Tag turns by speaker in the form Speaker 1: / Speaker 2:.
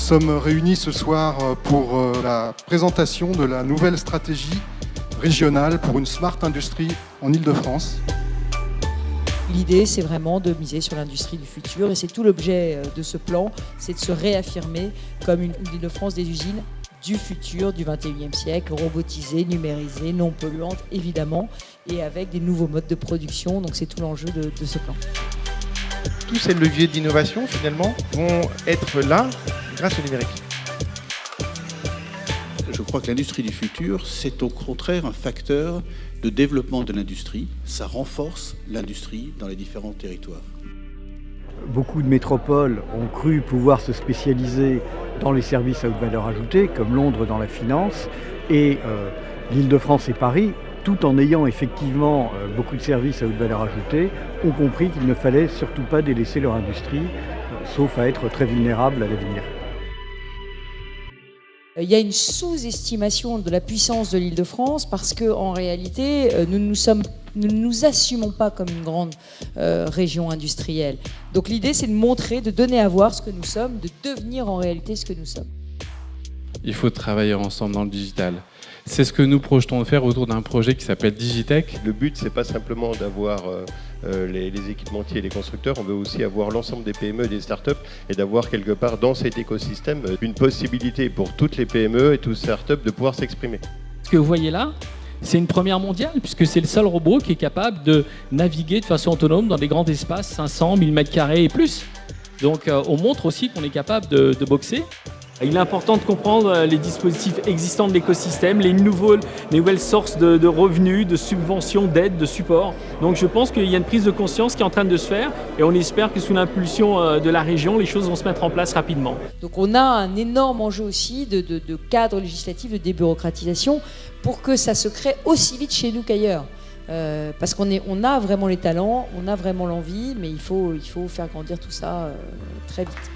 Speaker 1: sommes réunis ce soir pour la présentation de la nouvelle stratégie régionale pour une Smart Industry en Île-de-France.
Speaker 2: L'idée, c'est vraiment de miser sur l'industrie du futur et c'est tout l'objet de ce plan, c'est de se réaffirmer comme une Île-de-France des usines du futur du 21e siècle, robotisée, numérisée, non polluante évidemment, et avec des nouveaux modes de production, donc c'est tout l'enjeu de ce plan.
Speaker 3: Tous ces leviers d'innovation, finalement, vont être là grâce au numérique.
Speaker 4: Je crois que l'industrie du futur, c'est au contraire un facteur de développement de l'industrie. Ça renforce l'industrie dans les différents territoires.
Speaker 5: Beaucoup de métropoles ont cru pouvoir se spécialiser dans les services à haute valeur ajoutée, comme Londres dans la finance, et l'Île-de-France et Paris, tout en ayant effectivement beaucoup de services à haute valeur ajoutée, ont compris qu'il ne fallait surtout pas délaisser leur industrie, sauf à être très vulnérables à l'avenir.
Speaker 2: Il y a une sous-estimation de la puissance de l'Île-de-France parce qu'en réalité, nous ne nous assumons pas comme une grande région industrielle. Donc l'idée, c'est de montrer, de donner à voir ce que nous sommes, de devenir en réalité ce que nous sommes.
Speaker 6: Il faut travailler ensemble dans le digital. C'est ce que nous projetons de faire autour d'un projet qui s'appelle Digitech.
Speaker 7: Le but, c'est pas simplement d'avoir les équipementiers et les constructeurs, on veut aussi avoir l'ensemble des PME et des startups et d'avoir quelque part dans cet écosystème une possibilité pour toutes les PME et toutes les startups de pouvoir s'exprimer.
Speaker 8: Ce que vous voyez là, c'est une première mondiale puisque c'est le seul robot qui est capable de naviguer de façon autonome dans des grands espaces, 500, 1000 m² et plus. Donc on montre aussi qu'on est capable de boxer. Il est important de comprendre les dispositifs existants de l'écosystème, les nouvelles sources de revenus, de subventions, d'aides, de support. Donc je pense qu'il y a une prise de conscience qui est en train de se faire et on espère que sous l'impulsion de la région, les choses vont se mettre en place rapidement.
Speaker 2: Donc on a un énorme enjeu aussi de cadre législatif, de débureaucratisation pour que ça se crée aussi vite chez nous qu'ailleurs. Parce qu'on a vraiment les talents, on a vraiment l'envie, mais il faut faire grandir tout ça très vite.